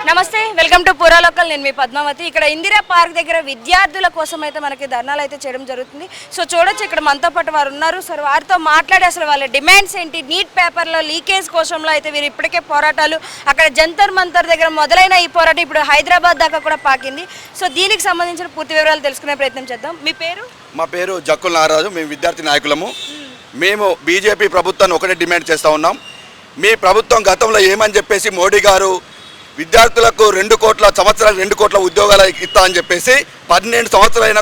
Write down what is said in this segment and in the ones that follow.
నమస్తే, welcome to పూరా local. నేను మీ పద్మావతి. ఇక్కడ ఇందిరా పార్క్ దగ్గర విద్యార్థుల కోసం అయితే మనకి ధర్నాలు అయితే చేయడం జరుగుతుంది. సో చూడొచ్చు, ఇక్కడ మనతో పాటు వారు ఉన్నారు. సార్, వారితో మాట్లాడి అసలు వాళ్ళ డిమాండ్స్ ఏంటి, నీట్ పేపర్లో లీకేజ్ కోసంలో అయితే వీరు ఇప్పటికే పోరాటాలు, అక్కడ జంతర్ మంతర్ దగ్గర మొదలైన ఈ పోరాటం ఇప్పుడు హైదరాబాద్ దాకా కూడా పాకింది. సో దీనికి సంబంధించిన పూర్తి వివరాలు తెలుసుకునే ప్రయత్నం చేద్దాం. మీ పేరు? మా పేరు జక్కుల నాగరాజు. మేము విద్యార్థి నాయకులము. మేము బీజేపీ ప్రభుత్వాన్ని ఒకటే డిమాండ్ చేస్తూ ఉన్నాం. మీ ప్రభుత్వం గతంలో ఏమని చెప్పేసి మోడీ గారు విద్యార్థులకు 2 కోట్ల సంవత్సరాలు 2 కోట్ల ఉద్యోగాలు ఇస్తా అని చెప్పేసి 12 సంవత్సరాలైన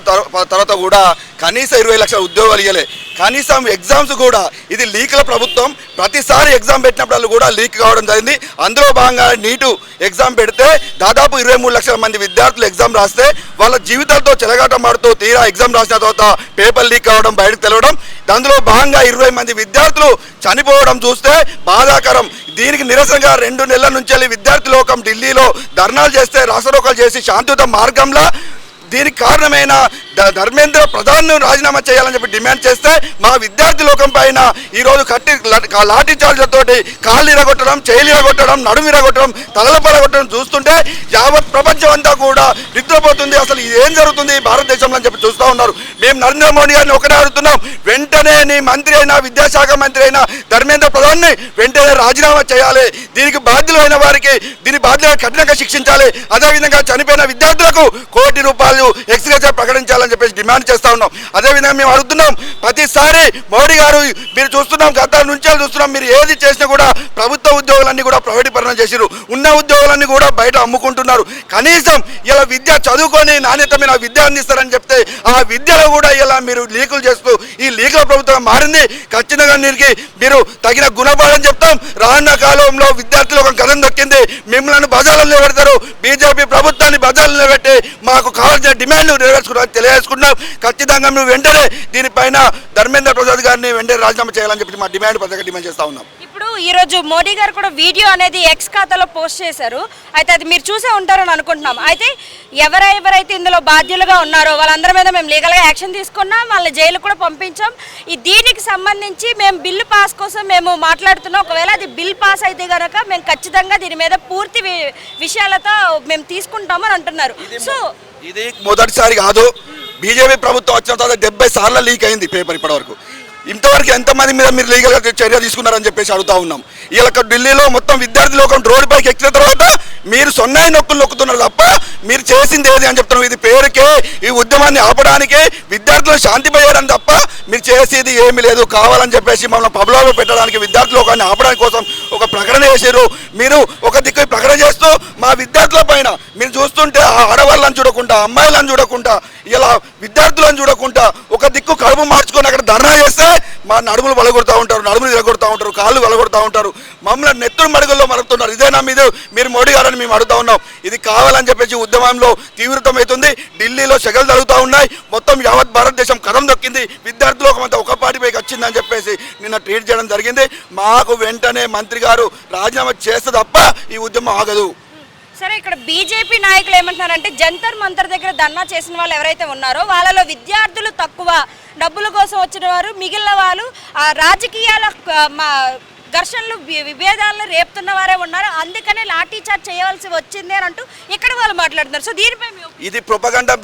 తర్వాత కూడా కనీసం 20 లక్షల ఉద్యోగాలు ఇవ్వలే. కనీసం ఎగ్జామ్స్ కూడా ఇది లీక్ల ప్రభుత్వం. ప్రతిసారి ఎగ్జామ్ పెట్టినప్పుడు కూడా లీక్ కావడం జరిగింది. అందులో భాగంగా నీటు ఎగ్జామ్ పెడితే దాదాపు 23 లక్షల మంది విద్యార్థులు ఎగ్జామ్ రాస్తే వాళ్ళ జీవితాలతో చెలగాటమాడుతూ తీరా ఎగ్జామ్ రాసిన తర్వాత పేపర్ లీక్ కావడం, బయటకు తెలవడం, అందులో భాగంగా 20 మంది విద్యార్థులు చనిపోవడం చూస్తే బాధాకరం. దీనికి నిరసనగా 2 నెలల నుంచి విద్యార్థి లోకం ఢిల్లీలో ధర్నాలు చేస్తే, రాస్తారోకోలు చేసి శాంతియుత మార్గంలో దీనికి కారణమైన ధర్మేంద్ర ప్రధాన్ రాజీనామా చేయాలని చెప్పి డిమాండ్ చేస్తే మా విద్యార్థి లోకం పైన ఈరోజు లాఠీ చార్జ్లతోటి కాళ్ళు ఇరగొట్టడం, చేయిలు ఇరగొట్టడం, నడుము ఇరగొట్టడం, తలల పడగొట్టడం చూస్తుంటే యావత్ ప్రపంచం అంతా కూడా నిద్రపోతుంది. అసలు ఏం జరుగుతుంది భారతదేశంలో అని చెప్పి చూస్తూ ఉన్నారు. మేము నరేంద్ర మోడీ గారిని ఒకటే అడుగుతున్నాం, వెంటనే నీ మంత్రి అయినా, విద్యాశాఖ మంత్రి అయినా ధర్మేంద్ర ప్రధాన్ని వెంటనే రాజీనామా చేయాలి. దీనికి బాధ్యులైన వారికి దీని బాధ్యత కఠినంగా శిక్షించాలి. అదేవిధంగా చనిపోయిన విద్యార్థులకు ₹1 కోటి ఎక్స్గ్రేషియా ప్రకటించాలని చెప్పేసి డిమాండ్ చేస్తా ఉన్నాం. అదేవిధంగా మేము అడుగుతున్నాం, ప్రతిసారి మోడీ గారు మీరు చూస్తున్నాం, గత నుంచి చూస్తున్నాం, మీరు ఏది చేసినా కూడా ప్రభుత్వ ఉద్యోగులన్నీ కూడా ప్రైవేటీకరణ చేసిరు. ఉన్న ఉద్యోగులన్నీ కూడా బయట అమ్ముకుంటున్నారు. కనీసం ఇలా విద్య చదువుకొని నాణ్యతమైన విద్య అందిస్తారని చెప్తే ఆ విద్యలో కూడా ఇలా మీరు లీకులు చేస్తూ ఈ లీకుల ప్రభుత్వం మారింది. ఖచ్చితంగా మీరు తగిన గుణపాఠం చెప్తాం. రానున్న కాలంలో విద్యార్థులు ఒక గతం దక్కింది. మిమ్మల్ని బజార్లలో పెడతారు. బీజేపీ ప్రభుత్వాన్ని బజార్లలో పెట్టి మాకు కావాల్సిన డిమాండ్లు నెరవేర్చుకున్నాం తెలియజేసుకున్నాం. ఖచ్చితంగా మేము వెంటనే దీనిపైన ధర్మేంద్ర ప్రసాద్ గారిని వెంటనే రాజీనామా చేయాలని చెప్పి మా డిమాండ్ చేస్తా ఉన్నాం. ఇప్పుడు ఈరోజు మోడీ గారు కూడా వీడియో అనేది ఎక్స్ ఖాతాలో పోస్ట్ చేశారు. అయితే అది మీరు చూసే ఉంటారని అనుకుంటున్నాం. అయితే ఎవరైతే ఇందులో బాధ్యులుగా ఉన్నారో వాళ్ళందరి మీద మేము లీగల్గా యాక్షన్ తీసుకున్నాం, వాళ్ళని జైలు కూడా పంపించాం. దీనికి సంబంధించి మేము బిల్లు పాస్ కోసం మేము మాట్లాడుతున్నాం. ఒకవేళ అది బిల్ పాస్ అయితే కనుక మేము ఖచ్చితంగా దీని మీద పూర్తి విషయాలతో మేము తీసుకుంటామని అంటున్నారు. సో ఇది మొదటిసారి కాదు. బీజేపీ ప్రభుత్వం వచ్చిన తర్వాత 70 సార్లు లీక్ అయింది పేపర్. ఇప్పటివరకు ఇంతవరకు ఎంతమంది మీద మీరు లీగల్గా చర్య తీసుకున్నారని చెప్పేసి అడుగుతా ఉన్నాం. ఇలా ఢిల్లీలో మొత్తం విద్యార్థి లోకం రోడ్డు పైకి ఎక్కిన తర్వాత మీరు సొన్నాయి నొక్కుతున్నారు తప్ప మీరు చేసింది ఏది అని చెప్తున్నాం. ఇది పేరుకే, ఈ ఉద్యమాన్ని ఆపడానికి, విద్యార్థులు శాంతిపోయారని తప్ప మీరు చేసేది ఏమీ లేదు. కావాలని చెప్పేసి మమ్మల్ని పబ్లో పెట్టడానికి, విద్యార్థి లోకాన్ని ఆపడానికి కోసం ఒక ప్రకటన చేశారు. మీరు ఒక దిక్కు ప్రకటన చేస్తూ మా విద్యార్థుల పైన మీరు చూస్తుంటే ఆడవాళ్ళని చూడకుండా, అమ్మాయిలను చూడకుండా, ఇలా విద్యార్థులను చూడకుండా ఒక దిక్కు కడుపు మార్చుకొని అక్కడ ధర్నా చేస్తే మా నడుములు వలగొడతా ఉంటారు, నడుములు విరగొడతా ఉంటారు, కాళ్ళు వలగొడతా ఉంటారు, మమ్మల్ని నెత్తురు మడుగుల్లో మరుగుతున్నారు. ఇదేనా మీరు మోడీ గారని మేము అడుగుతా ఉన్నాం. ఇది కావాలని చెప్పేసి ఉద్యమంలో తీవ్రతమవుతుంది. ఢిల్లీలో సెగలు జరుగుతూ ఉన్నాయి. మొత్తం యావత్ భారతదేశం కథం దొక్కింది. విద్యార్థులు అంతా ఒక పాటిపైకి వచ్చిందని చెప్పేసి నిన్న ట్వీట్ చేయడం జరిగింది. మాకు వెంటనే మంత్రి గారు రాజీనామా చేస్తే తప్ప ఈ ఉద్యమం ఆగదు. సరే, ఇక్కడ బీజేపీ నాయకులు ఏమంటున్నారంటే జంతర్ మంతర్ దగ్గర ధర్నా చేసిన వాళ్ళు ఎవరైతే ఉన్నారో వాళ్ళలో విద్యార్థులు తక్కువ, డబ్బుల కోసం వచ్చిన వారు, మిగిలిన వాళ్ళు రాజకీయాల ఘర్షణలు, విభేదాలను రేపుతున్న వారే ఉన్నారు. అందుకనే లాఠీ చార్జ్ చేయవలసి వచ్చింది అని అంటూ ఇక్కడ వాళ్ళు మాట్లాడుతున్నారు. సో దీనిపై ఇది ప్రొపగండా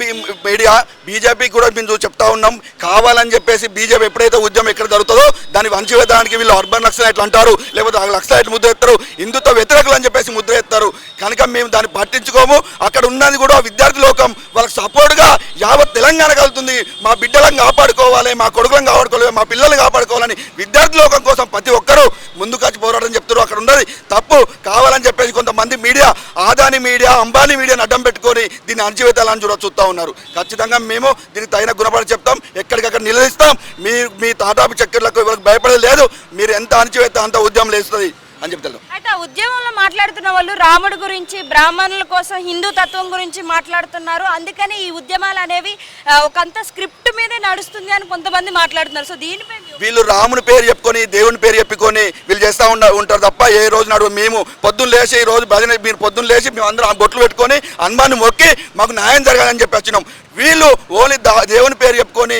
మీడియా. బీజేపీ కూడా మేము చెప్తా ఉన్నాం, కావాలని చెప్పేసి బీజేపీ ఎప్పుడైతే ఉద్యమం ఎక్కడ జరుగుతుందో దాన్ని వంచివేయడానికి వీళ్ళు అర్బన్ నక్సలైట్లు అంటారు, లేకపోతే నక్సలైట్లు ముద్ర ఎత్తారు, హిందుత్వ వ్యతిరేకులు అని చెప్పేసి ముద్ర ఎత్తారు. కనుక మేము దాన్ని పట్టించుకోము. అక్కడ ఉన్నది కూడా విద్యార్థి లోకం వాళ్ళకి సపోర్ట్గా యావత్ తెలంగాణ కలుగుతుంది. మా బిడ్డలను కాపాడుకోవాలి, మా కొడుకులను కాపాడుకోవాలి, మా పిల్లల్ని కాపాడుకోవాలని విద్యార్థి లోకం కోసం ప్రతి ఒక్కరూ ముందుకొచ్చి పోరాటం చెప్తారు. అక్కడ ఉన్నది తప్పు. కావాలని చెప్పేసి కొంతమంది మీడియా, ఆదాని మీడియా, అంబానీ మీడియాని అడ్డం పెట్టుకొని దీన్ని అణచివేతాలని చూస్తూ ఉన్నారు. ఖచ్చితంగా మేము దీనికి తగిన గుణపాఠం చెప్తాం, ఎక్కడికక్కడ నిలదీస్తాం. మీ తాటాపు చక్కెర్లకు ఎవరికి భయపడేది లేదు. మీరు ఎంత అణచివేత అంత ఉద్యమం లేస్తుంది అని చెప్తారు. అయితే ఉద్యమంలో మాట్లాడుతున్న వాళ్ళు రాముడి గురించి, బ్రాహ్మణుల కోసం, హిందూ తత్వం గురించి మాట్లాడుతున్నారు. అందుకని ఈ ఉద్యమాలు అనేవి ఒకంత స్క్రిప్ట్ మీదే నడుస్తుంది అని కొంతమంది మాట్లాడుతున్నారు. సో దీనిపై వీళ్ళు రాముని పేరు చెప్పుకొని, దేవుని పేరు చెప్పుకొని వీళ్ళు చేస్తూ ఉంటారు తప్ప ఏ రోజు నాడు మేము పొద్దున్న లేచి, ఈ రోజు భజన మీరు పొద్దున్న లేచి మేము అందరం బొట్లు పెట్టుకొని హనుమాన్ని మొక్కి మాకు న్యాయం జరగాలని చెప్పి వచ్చినాం. వీళ్ళు ఓన్లీ దేవుని పేరు చెప్పుకొని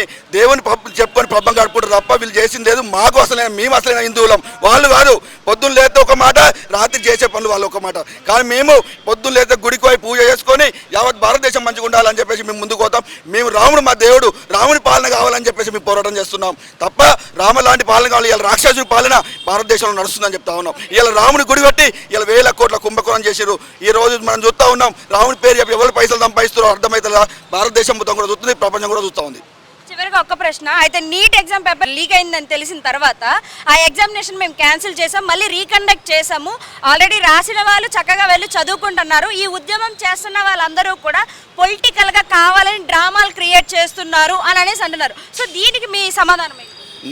చెప్పుకొని పబ్బం గడుపుకుంటారు తప్ప వీళ్ళు చేసింది లేదు. మాకు అసలైన మేము అసలైన హిందువులం, వాళ్ళు కాదు. పొద్దున్న లేతే ఒక మాట, రాత్రి చేసే పనులు వాళ్ళు ఒక మాట. కానీ మేము పొద్దున్న లేతే గుడికి పోయి పూజ చేసుకొని యావత్ భారతదేశం మంచిగా ఉండాలని చెప్పేసి మేము ముందుకు పోతాం. మేము రాముడు మా దేవుడు, రాముని పాలన కావాలని చెప్పేసి మేము పోరాటం చేస్తున్నాం తప్ప రామ లాంటి పాలన కావాలి, ఇలా రాక్షసుడి పాలన భారతదేశంలో నడుస్తుందని చెప్తా ఉన్నాం. ఇలా రాముని గుడి కట్టి ఇలా 1000 కోట్ల కుంభకోణం చేశారు. ఈ రోజు మనం చూస్తూ ఉన్నాం, రాముని పేరు చెప్పి ఎవరు పైసలు సంపాదిస్తారో అర్థమవుతుందా? భారతదేశం మొత్తం కూడా చూస్తుంది, ప్రపంచం కూడా చూస్తూ ఉంది. చివరిగా ఒక్క ప్రశ్న, అయితే నీట్ ఎగ్జామ్ పేపర్ లీక్ అయిందని తెలిసిన తర్వాత ఆ ఎగ్జామినేషన్ మేము క్యాన్సిల్ చేసాం, మళ్ళీ రీకండక్ట్ చేసాము. ఆల్రెడీ రాసిన వాళ్ళు చక్కగా వెళ్ళి చదువుకుంటున్నారు. ఈ ఉద్యమం చేస్తున్న వాళ్ళందరూ కూడా పొలిటికల్గా కావాలని డ్రామాలు క్రియేట్ చేస్తున్నారు అని అనేసి అంటున్నారు. సో దీనికి మీ సమాధానం ఏంటి?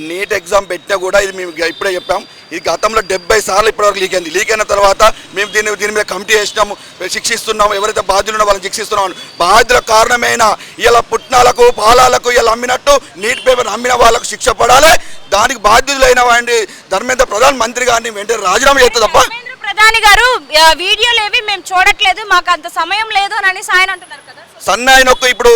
నీట్ ఎగ్జామ్ పెట్టినా కూడా ఇది మేము ఇప్పుడే చెప్పాం, ఇది గతంలో 70 సార్లు ఇప్పటివరకు లీక్ అయింది. లీక్ అయిన తర్వాత మేము దీని మీద కమిటీ వేసినాము, శిక్షిస్తున్నాము. ఎవరైతే బాధ్యులు ఉన్నారో వాళ్ళని శిక్షిస్తున్నాము. బాధ్యుల కారణమైన ఇలా పుట్నాలకు పాలాలకు ఇలా అమ్మినట్టు నీట్ పేపర్ అమ్మిన వాళ్ళకు శిక్ష పడాలి. దానికి బాధ్యులైన వాడిని ధర్మేంద్ర ప్రధాన్ మంత్రి గారిని వెంటనే రాజీనామా చేస్తే తప్ప. ప్రధాని గారు వీడియోలు ఏవి మేము చూడట్లేదు, మాకు అంత సమయం లేదు అని ఆయన అంటున్నారు కదా. సన్నాయినొక్కు ఇప్పుడు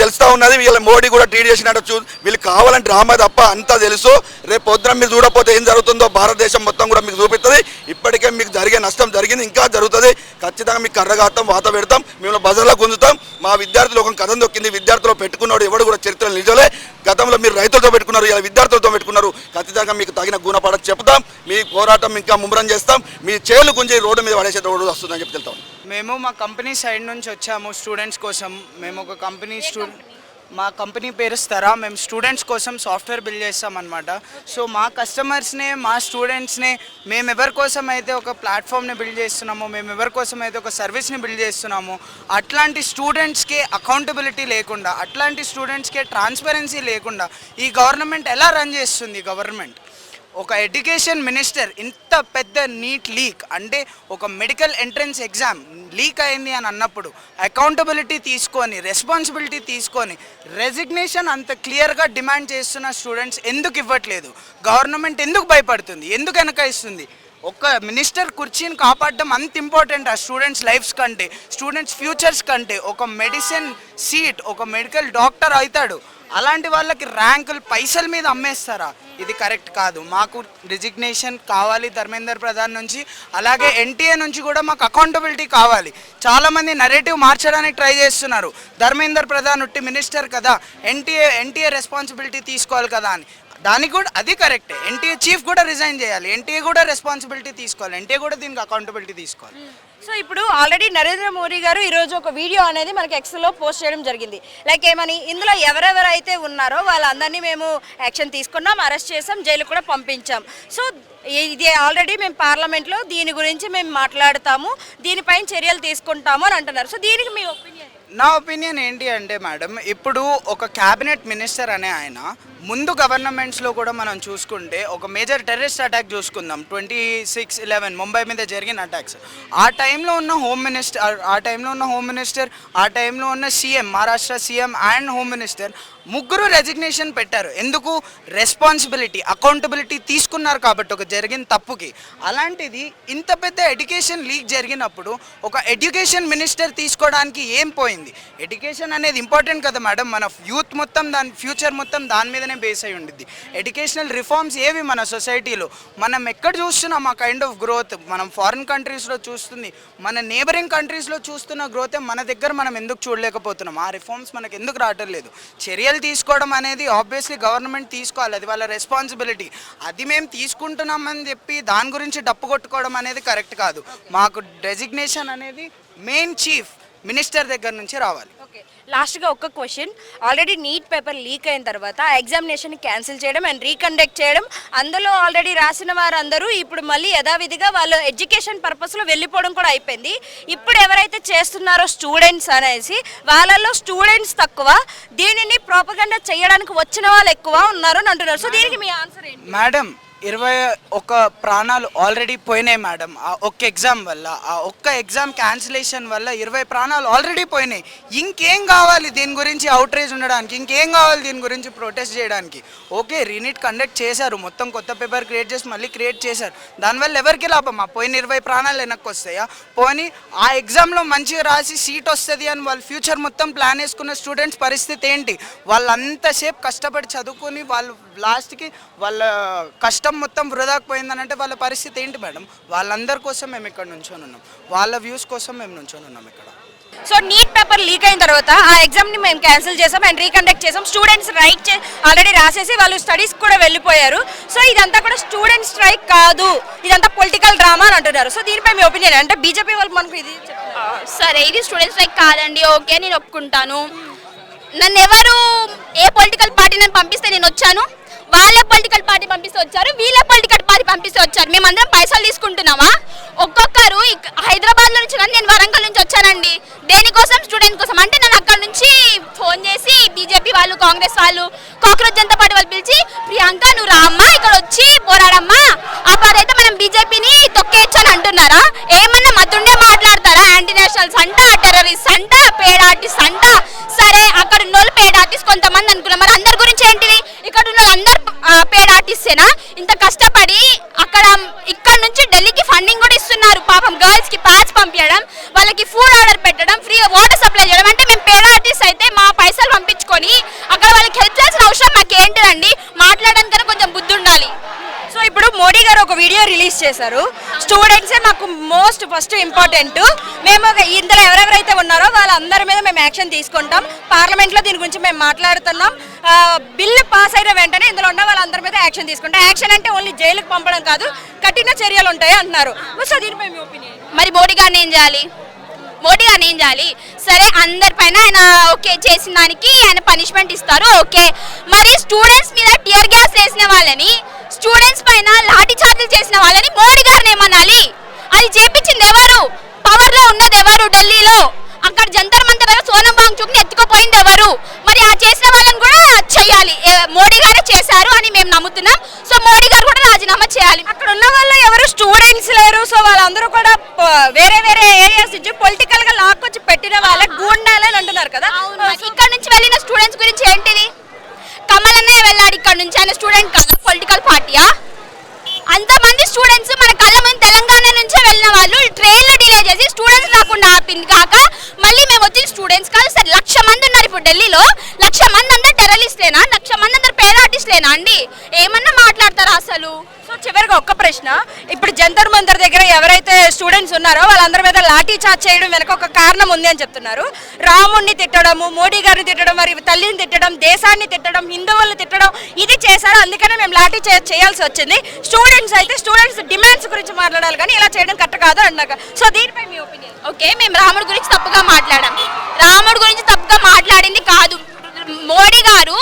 తెలుస్తా ఉన్నది, వీళ్ళ మోడీ కూడా ట్వీట్ చేసినట్టు వీళ్ళు కావాలని డ్రామా తప్ప అంతా తెలుసు. రేపు పొద్దున మీరు చూడకపోతే ఏం జరుగుతుందో భారతదేశం మొత్తం కూడా మీకు చూపిస్తుంది. ఇప్పటికే మీకు జరిగే నష్టం జరిగింది, ఇంకా జరుగుతుంది. ఖచ్చితంగా మీకు కర్రగాస్తాం, వాత పెడతాం, మేము బజార్లో గుంజుతాం. మా విద్యార్థులు ఒక కథం దొక్కింది, విద్యార్థులు పెట్టుకున్నాడు ఎవడు కూడా చరిత్రలు నిజలే. గతంలో మీరు రైతులతో పెట్టుకున్నారు, ఇలా విద్యార్థులతో పెట్టుకున్నారు. ఖచ్చితంగా మీకు తగిన గుణపడక చెప్తాం, మీ పోరాటం ఇంకా ముమ్మరం చేస్తాం. మీ చేలు గుంజి రోడ్డు మీద పడేసే రోడ్డు వస్తుందని చెప్పి వెళ్తాం. మేము మా కంపెనీ సైడ్ నుంచి వచ్చాము స్టూడెంట్స్ కోసం. మేము ఒక కంపెనీ మా కంపెనీ పేరు స్తరా. మేము స్టూడెంట్స్ కోసం సాఫ్ట్వేర్ బిల్డ్ చేస్తామన్నమాట. సో మా కస్టమర్స్నే, మా స్టూడెంట్స్నే మేము ఎవరి కోసం అయితే ఒక ప్లాట్ఫామ్ని బిల్డ్ చేస్తున్నామో, మేము ఎవరి కోసం అయితే ఒక సర్వీస్ని బిల్డ్ చేస్తున్నామో, అట్లాంటి స్టూడెంట్స్కి అకౌంటబిలిటీ లేకుండా, అట్లాంటి స్టూడెంట్స్కి ట్రాన్స్పరెన్సీ లేకుండా ఈ గవర్నమెంట్ ఎలా రన్ చేస్తుంది? గవర్నమెంట్ ఒక ఎడ్యుకేషన్ మినిస్టర్ ఇంత పెద్ద నీట్ లీక్ అంటే ఒక మెడికల్ ఎంట్రన్స్ ఎగ్జామ్ లీక్ అయింది అని అన్నప్పుడు అకౌంటబిలిటీ తీసుకొని, రెస్పాన్సిబిలిటీ తీసుకొని రెసిగ్నేషన్ అంత క్లియర్గా డిమాండ్ చేస్తున్న స్టూడెంట్స్ ఎందుకు ఇవ్వట్లేదు? గవర్నమెంట్ ఎందుకు భయపడుతుంది? ఎందుకు వెనకాయిస్తుంది? ఒక మినిస్టర్ కుర్చీని కాపాడడం అంత ఇంపార్టెంట్ ఆ స్టూడెంట్స్ లైఫ్స్ కంటే, స్టూడెంట్స్ ఫ్యూచర్స్ కంటే. ఒక మెడిసిన్ సీట్, ఒక మెడికల్ డాక్టర్ అవుతాడు, అలాంటి వాళ్ళకి ర్యాంకులు పైసల మీద అమ్మేస్తారా? ఇది కరెక్ట్ కాదు. మాకు రిజిగ్నేషన్ కావాలి ధర్మేందర్ ప్రధాన్ నుంచి, అలాగే ఎన్టీఏ నుంచి కూడా మాకు అకౌంటబిలిటీ కావాలి. చాలామంది నరేటివ్ మార్చడానికి ట్రై చేస్తున్నారు, ధర్మేందర్ ప్రధాన్ ఉట్టి మినిస్టర్ కదా, ఎన్టీఏ రెస్పాన్సిబిలిటీ తీసుకోవాలి కదా అని. దానికి కూడా అది కరెక్టే. ఎన్టీఏ చీఫ్ కూడా రిజైన్ చేయాలి, ఎన్టీఏ కూడా రెస్పాన్సిబిలిటీ తీసుకోవాలి, ఎన్టీఏ కూడా దీనికి అకౌంటబిలిటీ తీసుకోవాలి. సో ఇప్పుడు ఆల్రెడీ నరేంద్ర మోడీ గారు ఈరోజు ఒక వీడియో అనేది మనకి ఎక్స్లో పోస్ట్ చేయడం జరిగింది. లైక్ ఏమని, ఇందులో ఎవరెవరైతే ఉన్నారో వాళ్ళందరినీ మేము యాక్షన్ తీసుకున్నాం, అరెస్ట్ చేసాం, జైలు కూడా పంపించాం. సో ఇది ఆల్రెడీ మేము పార్లమెంట్లో దీని గురించి మేము మాట్లాడతాము, దీనిపైన చర్యలు తీసుకుంటాము అని అంటున్నారు. సో దీనికి మీ ఒపీనియన్? నా ఒపీనియన్ ఏంటి అంటే మేడం, ఇప్పుడు ఒక క్యాబినెట్ మినిస్టర్ అనే ఆయన ముందు గవర్నమెంట్స్లో కూడా మనం చూసుకుంటే ఒక మేజర్ టెర్రరిస్ట్ అటాక్ చూసుకుందాం, 26/11 ముంబై మీద జరిగిన అటాక్స్. ఆ టైంలో ఉన్న హోమ్ మినిస్టర్, ఆ టైంలో ఉన్న CM, Maharashtra CM and home minister ముగ్గురు రెజిగ్నేషన్ పెట్టారు. ఎందుకు? రెస్పాన్సిబిలిటీ, అకౌంటబిలిటీ తీసుకున్నారు కాబట్టి ఒక జరిగిన తప్పుకి. అలాంటిది ఇంత పెద్ద ఎడ్యుకేషన్ లీక్ జరిగినప్పుడు ఒక ఎడ్యుకేషన్ మినిస్టర్ తీసుకోవడానికి ఏం పోయింది? ఎడ్యుకేషన్ అనేది ఇంపార్టెంట్ కదా మేడం, మన యూత్ మొత్తం దాని ఫ్యూచర్ మొత్తం దాని మీదనే బేస్ అయి ఉండిద్ది. ఎడ్యుకేషనల్ రిఫార్మ్స్ ఏవి మన సొసైటీలో మనం ఎక్కడ చూస్తున్నాం ఆ కైండ్ ఆఫ్ గ్రోత్? మనం ఫారిన్ కంట్రీస్లో చూస్తుంది, మన నేబరింగ్ కంట్రీస్లో చూస్తున్న గ్రోతే మన దగ్గర మనం ఎందుకు చూడలేకపోతున్నాం? ఆ రిఫార్మ్స్ మనకు ఎందుకు రావటం లేదు? చర్యలు తీసుకోవడం అనేది ఆబ్వియస్లీ గవర్నమెంట్ తీసుకోవాలి, అది వాళ్ళ రెస్పాన్సిబిలిటీ. అది మేము తీసుకుంటున్నామని చెప్పి దాని గురించి డప్పు కొట్టుకోవడం అనేది కరెక్ట్ కాదు. మాకు డెసిగ్నేషన్ అనేది మెయిన్ చీఫ్ మినిస్టర్ దగ్గర నుంచి రావాలి. ఓకే, లాస్ట్గా ఒక్క question. Already neat paper leak అయిన తర్వాత ఎగ్జామినేషన్ క్యాన్సిల్ చేయడం అండ్ రీకండక్ట్ చేయడం, అందులో ఆల్రెడీ రాసిన వారందరూ ఇప్పుడు మళ్ళీ యథావిధిగా వాళ్ళు ఎడ్యుకేషన్ పర్పస్లో వెళ్ళిపోవడం కూడా అయిపోయింది. ఇప్పుడు ఎవరైతే చేస్తున్నారో స్టూడెంట్స్ అనేసి, వాళ్ళల్లో స్టూడెంట్స్ తక్కువ, దీనిని ప్రోపగండా చేయడానికి వచ్చిన వాళ్ళు ఎక్కువ ఉన్నారు అని అంటున్నారు. సో దీనికి మీ ఆన్సర్ ఏంటి? మేడం, 21 ప్రాణాలు ఆల్రెడీ పోయినాయి మేడం. ఆ ఒక్క ఎగ్జామ్ వల్ల, ఆ ఒక్క ఎగ్జామ్ క్యాన్సిలేషన్ వల్ల 20 ప్రాణాలు ఆల్రెడీ పోయినాయి. ఇంకేం కావాలి దీని గురించి అవుట్రేజ్ ఉండడానికి? ఇంకేం కావాలి దీని గురించి ప్రొటెస్ట్ చేయడానికి? ఓకే, రీనీట్ కండక్ట్ చేశారు, మొత్తం కొత్త పేపర్ క్రియేట్ చేసి మళ్ళీ క్రియేట్ చేశారు. దానివల్ల ఎవరికి లాభం? ఆ పోయిన 20 ప్రాణాలు వెనక్కి వస్తాయా? పోనీ ఆ ఎగ్జామ్లో మంచిగా రాసి సీట్ వస్తుంది అని వాళ్ళ ఫ్యూచర్ మొత్తం ప్లాన్ వేసుకున్న స్టూడెంట్స్ పరిస్థితి ఏంటి? వాళ్ళంతసేపు కష్టపడి చదువుకొని వాళ్ళు లాస్ట్కి వాళ్ళ కష్టం మొత్తం వృధాకు పోయిందని అంటే వాళ్ళ పరిస్థితి ఏంటి మేడం? వాళ్ళందరి కోసం మేము ఇక్కడ నుంచొని ఉన్నాం, వాళ్ళ వ్యూస్ కోసం మేము నుంచొని ఉన్నాం ఇక్కడ. సో నీట్ పేపర్ లీక్ అయిన తర్వాత ఆ ఎగ్జామ్ని మేము క్యాన్సిల్ చేసాం అండ్ రీకండక్ట్ చేసాం. స్టూడెంట్స్ ఆల్రెడీ రాసేసి వాళ్ళు స్టడీస్ కూడా వెళ్ళిపోయారు. సో ఇదంతా కూడా స్టూడెంట్ స్ట్రైక్ కాదు, ఇదంతా పొలిటికల్ డ్రామా అని అంటున్నారు. సో దీనిపై మీ ఒపీనియన్ అంటే బీజేపీ వాళ్ళు మనకు ఇది సరే, ఇది స్టూడెంట్ స్ట్రైక్ కాదండి, ఓకే నేను ఒప్పుకుంటాను. నన్ను ఎవరు ఏ పొలిటికల్ పార్టీ నన్ను పంపిస్తే నేను వచ్చాను, వాళ్ళ పొలిటికల్ పార్టీ పంపిస్తే వచ్చారు, వీళ్ళ పొలిటికల్ పార్టీ పంపిస్తే వచ్చారు. మేమందరం పైసలు తీసుకుంటున్నామా? ఒక్కొక్కరు హైదరాబాద్ నుంచి, నేను వరంగల్ నుంచి వచ్చానండి. దేనికోసం? స్టూడెంట్ కోసం. అంటే నన్ను అక్కడ నుంచి ఫోన్ చేసి బీజేపీ వాళ్ళు, కాంగ్రెస్ వాళ్ళు, కాక్రోచ్ జనతా పార్టీ వాళ్ళు పిలిచి, ప్రియాంక నువ్వు రామ్మా, ఇక్కడ వచ్చి పోరాడమ్మా, అప్పుడైతే మనం బీజేపీని తొక్కేయచ్చు అని అంటున్నారా? ఏమన్నా మతుండే మాట్లాడతారా? యాంటీ నేషనల్స్ అంట, టెర్రరిస్ట్ అంట, పేడ్ ఆర్టిస్ట్ అంట. సరే, అక్కడ ఉన్న వాళ్ళు పేడ్ ఆర్టిస్ట్ కొంతమంది అనుకున్నాం, మరి అందరి గురించి ఏంటిది? ఇక్కడ ఉన్న అందరు పేడ్ ఆర్టిస్టేనా? ఇంత కష్టపడి ఇక్కడ నుంచి ఢిల్లీకి ఫండింగ్ కూడా ఇస్తున్నారు. పాపం గర్ల్స్ కి ప్యాచ్ పంపించడం, వాళ్ళకి ఫుడ్ ఆర్డర్ పెట్టడం, ఫ్రీ వాటర్ సప్లై చేయడం. అంటే మేము పేడ్ ఆర్టిస్ట్ అయితే మా పైసలు పంపించుకొని అక్కడ వాళ్ళకి హెల్ప్ చేయాల్సిన అవసరం మాకు ఏంటిదండి? మాట్లాడడానికి కొంచెం బుద్ధి ఉండాలి. సో ఇప్పుడు మోడీ గారు ఒక వీడియో రిలీజ్ చేశారు, స్టూడెంట్సే మాకు ఫస్ట్ ఇంపార్టెంట్, మేము ఇందులో ఎవరెవరైతే ఉన్నారో వాళ్ళందరి మీద మేము యాక్షన్ తీసుకుంటాం, పార్లమెంట్లో దీని గురించి మేము మాట్లాడుతున్నాం, బిల్లు పాస్ అయిన వెంటనే ఇందులో ఉన్న వాళ్ళందరి మీద యాక్షన్ తీసుకుంటాం. యాక్షన్ అంటే ఓన్లీ జైలుకు పంపడం కాదు, కఠిన చర్యలు ఉంటాయి అంటున్నారు. సో దీనిపై మీ ఒపీనియన్? మరి మోడీ గారిని ఏం చేయాలి? సరే, అందరిపైన ఆయన ఓకే చేసిన దానికి ఆయన పనిష్మెంట్ ఇస్తారు, ఓకే. మరి స్టూడెంట్స్ మీద టియర్ గ్యాస్ వేసిన వాళ్ళని, స్టూడెంట్స్ పైన లాఠీ చార్జీలు చేసిన వాళ్ళని మోడీ గారిని ఏమనాలి? అది చేపించింది ఎవరు? పవర్ లో ఉన్నది ఎవరు? ఢిల్లీలో అక్కడ జంతర్ మంతర్ దగ్గర సోనం వాంగ్చుక్ ని ఎత్తుకుపోయింది ఎవరు? మరి ఆ చేసిన వాళ్ళని కూడా చెయ్యాలి. మోడీ గారే చేశారు అని మేము నమ్ముతున్నాం. సో మోడీ గారు కూడా రాజీనామా చేయాలి. అక్కడ ఉన్న వాళ్ళు ఎవరు స్టూడెంట్స్ లేరు. సో వాళ్ళందరూ కూడా వేరే వేరే ఏరియాస్ నుంచి పొలిటికల్ గా లాక్కొచ్చి పెట్టిన వాళ్ళే గూండాలని అంటున్నారు కదా. ఇక్కడ నుంచి వెళ్ళిన స్టూడెంట్స్ గురించి ఏంటిది? కమల్ అన్నయ్య వెళ్ళాడు ఇక్కడ నుంచి, ఆయన స్టూడెంట్ కాదు, పొలిటికల్ పార్టీయా? అంతమంది స్టూడెంట్స్ మన కళ్ళ ముందు తెలంగాణ నుంచే వెళ్ళిన వాళ్ళు ట్రైన్లో డిలే చేసి స్టూడెంట్స్ రాకుండా ఆపింది కాక మళ్ళీ మేము వచ్చిన స్టూడెంట్స్ కాదు. సరే, 1,00,000 మంది ఉన్నారు ఇప్పుడు ఢిల్లీలో, 1,00,000 మంది అందరు టెర్రరిస్ట్లేనా? 1,00,000 మంది అందరు పేద ఆర్టిస్ట్లేనా అండి? ఏమన్నా మాట్లాడతారా అసలు? సో చివరిగా ఒక్క ప్రశ్న, ఇప్పుడు జంతర్ మంతర్ దగ్గర ఎవరైతే స్టూడెంట్స్ ఉన్నారో వాళ్ళందరి మీద లాఠీ చార్జ్ చేయడం వెనక ఒక కారణం ఉంది అని చెప్తున్నారు. రాముడిని తిట్టడము, మోడీ గారిని తిట్టడం, మరి తల్లిని తిట్టడం, దేశాన్ని తిట్టడం, హిందువుల్ని తిట్టడం, ఇది చేశారు. అందుకనే మేము లాఠీ చేయాల్సి వచ్చింది. స్టూడెంట్స్ అయితే స్టూడెంట్స్ డిమాండ్స్ గురించి మాట్లాడాలి, కానీ ఇలా చేయడం కరెక్ట్ కాదు అన్నాక. సో దీనిపై మీ ఒపీనియన్? ఓకే, మేము రాముడి గురించి తప్పుగా మాట్లాడాం. రాముడి గురించి తప్పుగా మాట్లాడింది కాదు. మోడీ గారు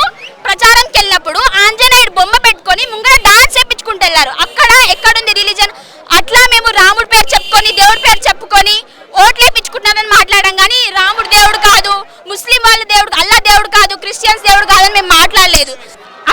ప్రచారంకి వెళ్ళినప్పుడు ఆంజనేయుడు బొమ్మ పెట్టుకొని ముంగర డాన్స్ చేపించుకుంటూ వెళ్ళారు. అక్కడ ఎక్కడుంది రిలీజన్? అట్లా మేము రాముడి పేరు చెప్పుకొని, దేవుడి పేరు చెప్పుకొని ఓట్లు వేయించుకుంటున్నారని మాట్లాడాం, కానీ రాముడు దేవుడు కాదు, ముస్లిం వాళ్ళ దేవుడు, అల్లా దేవుడు కాదు, క్రిస్టియన్స్ దేవుడు కాదని మేము మాట్లాడలేదు.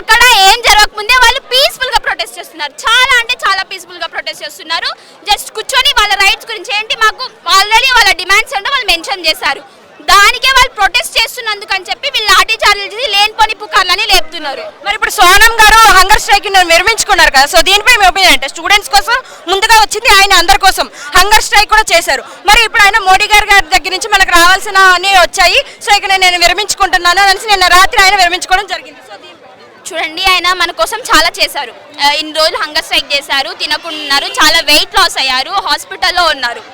అక్కడ ఏం జరగకముందే వాళ్ళు పీస్ఫుల్ గా ప్రొటెస్ట్ చేస్తున్నారు, చాలా అంటే చాలా పీస్ఫుల్ గా ప్రొటెస్ట్ చేస్తున్నారు. జస్ట్ కూర్చొని వాళ్ళ రైట్స్ గురించి ఏంటి, మాకు ఆల్రెడీ వాళ్ళ డిమాండ్స్ ఏంటో వాళ్ళు మెన్షన్ చేశారు, దానికే వాళ్ళు ప్రొటెస్ట్ చేస్తున్నందుకు అని చెప్పి వీళ్ళు లాఠీ చార్జీలు చేసి లేనిపోని పుకార్లని లేపుతున్నారు. మరి ఇప్పుడు సోనం గారు హంగర్ స్ట్రైక్ విరమించుకున్నారు కదా, సో దీనిపై మీ ఒపీనియన్ అంటే? స్టూడెంట్స్ కోసం ముందుగా వచ్చింది ఆయన, అందరి కోసం హంగర్ స్ట్రైక్ కూడా చేశారు. మరి ఇప్పుడు ఆయన మోడీ గారి దగ్గర నుంచి మనకు రావాల్సిన అన్ని వచ్చాయి, సో ఇక నేను విరమించుకుంటున్నాను అనేసి నిన్న రాత్రి ఆయన విరమించుకోవడం జరిగింది. సో చూడండి, ఆయన మన కోసం చాలా చేశారు. ఇన్ని రోజులు హంగర్ స్ట్రైక్ చేశారు, తినకున్నారు, చాలా వెయిట్ లాస్ అయ్యారు, హాస్పిటల్లో ఉన్నారు.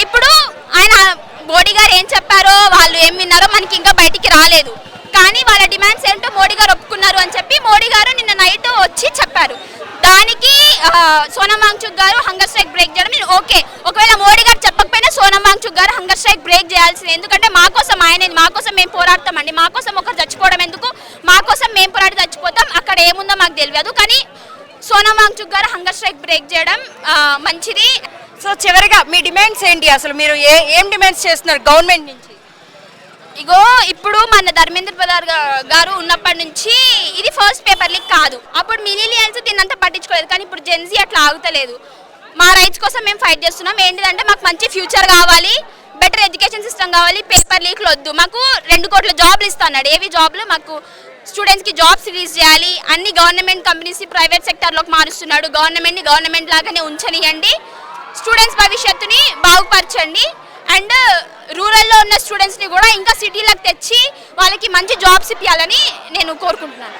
ఇప్పుడు ఆయన మోడీ గారు ఏం చెప్పారో, వాళ్ళు ఏం విన్నారో మనకి ఇంకా బయటికి రాలేదు, కానీ వాళ్ళ డిమాండ్స్ ఏంటో మోడీ గారు ఒప్పుకున్నారు అని చెప్పి మోడీ గారు నిన్న నైట్ వచ్చి చెప్పారు. దానికి సోనం వాంగ్చుక్ గారు హంగర్ స్ట్రైక్ బ్రేక్ చేయడం ఓకే. ఒకవేళ మోడీ గారు చెప్పకపోయినా సోనం వాంగ్చుక్ గారు హంగర్ స్ట్రైక్ బ్రేక్ చేయాల్సింది, ఎందుకంటే మా కోసం ఆయన, మా కోసం మేము పోరాడతామండి, మా కోసం ఒకరు చచ్చిపోవడం ఎందుకు, మా కోసం మేము పోరాడి చచ్చిపోతాం, అక్కడ ఏముందో మాకు తెలియదు, కానీ సోనం వాంగ్చుక్ గారు హంగర్ స్ట్రైక్ బ్రేక్ చేయడం మంచిది. సో చివరిగా మీ డిమాండ్స్ ఏంటి? అసలు మీరు ఏం డిమాండ్స్ చేస్తున్నారు గవర్నమెంట్ నుంచి? ఇగో ఇప్పుడు మన ధర్మేంద్ర ప్రధాన్ గారు ఉన్నప్పటి నుంచి ఇది ఫస్ట్ పేపర్ లీక్ కాదు. అప్పుడు మిలీనియన్స్ దీన్నంతా పట్టించుకోలేదు, కానీ ఇప్పుడు జెన్జీ అట్లా ఆగుతలేదు. మా రైట్స్ కోసం మేము ఫైట్ చేస్తున్నాం. ఏంటిదంటే మాకు మంచి ఫ్యూచర్ కావాలి, బెటర్ ఎడ్యుకేషన్ సిస్టమ్ కావాలి, పేపర్ లీక్లు వద్దు. మాకు 2 కోట్ల జాబ్లు ఇస్తున్నాడు. ఏవి జాబ్లు? మాకు స్టూడెంట్స్కి జాబ్స్ రిలీజ్ చేయాలి. అన్ని గవర్నమెంట్ కంపెనీస్ ప్రైవేట్ సెక్టార్లోకి మారుస్తున్నాడు. గవర్నమెంట్ని గవర్నమెంట్ లాగానే ఉంచనియండి, స్టూడెంట్స్ భవిష్యత్తుని బాగుపరచండి. అండ్ రూరల్లో ఉన్న స్టూడెంట్స్ని కూడా ఇంకా సిటీలకు తెచ్చి వాళ్ళకి మంచి జాబ్స్ ఇప్పించాలని నేను కోరుకుంటున్నాను.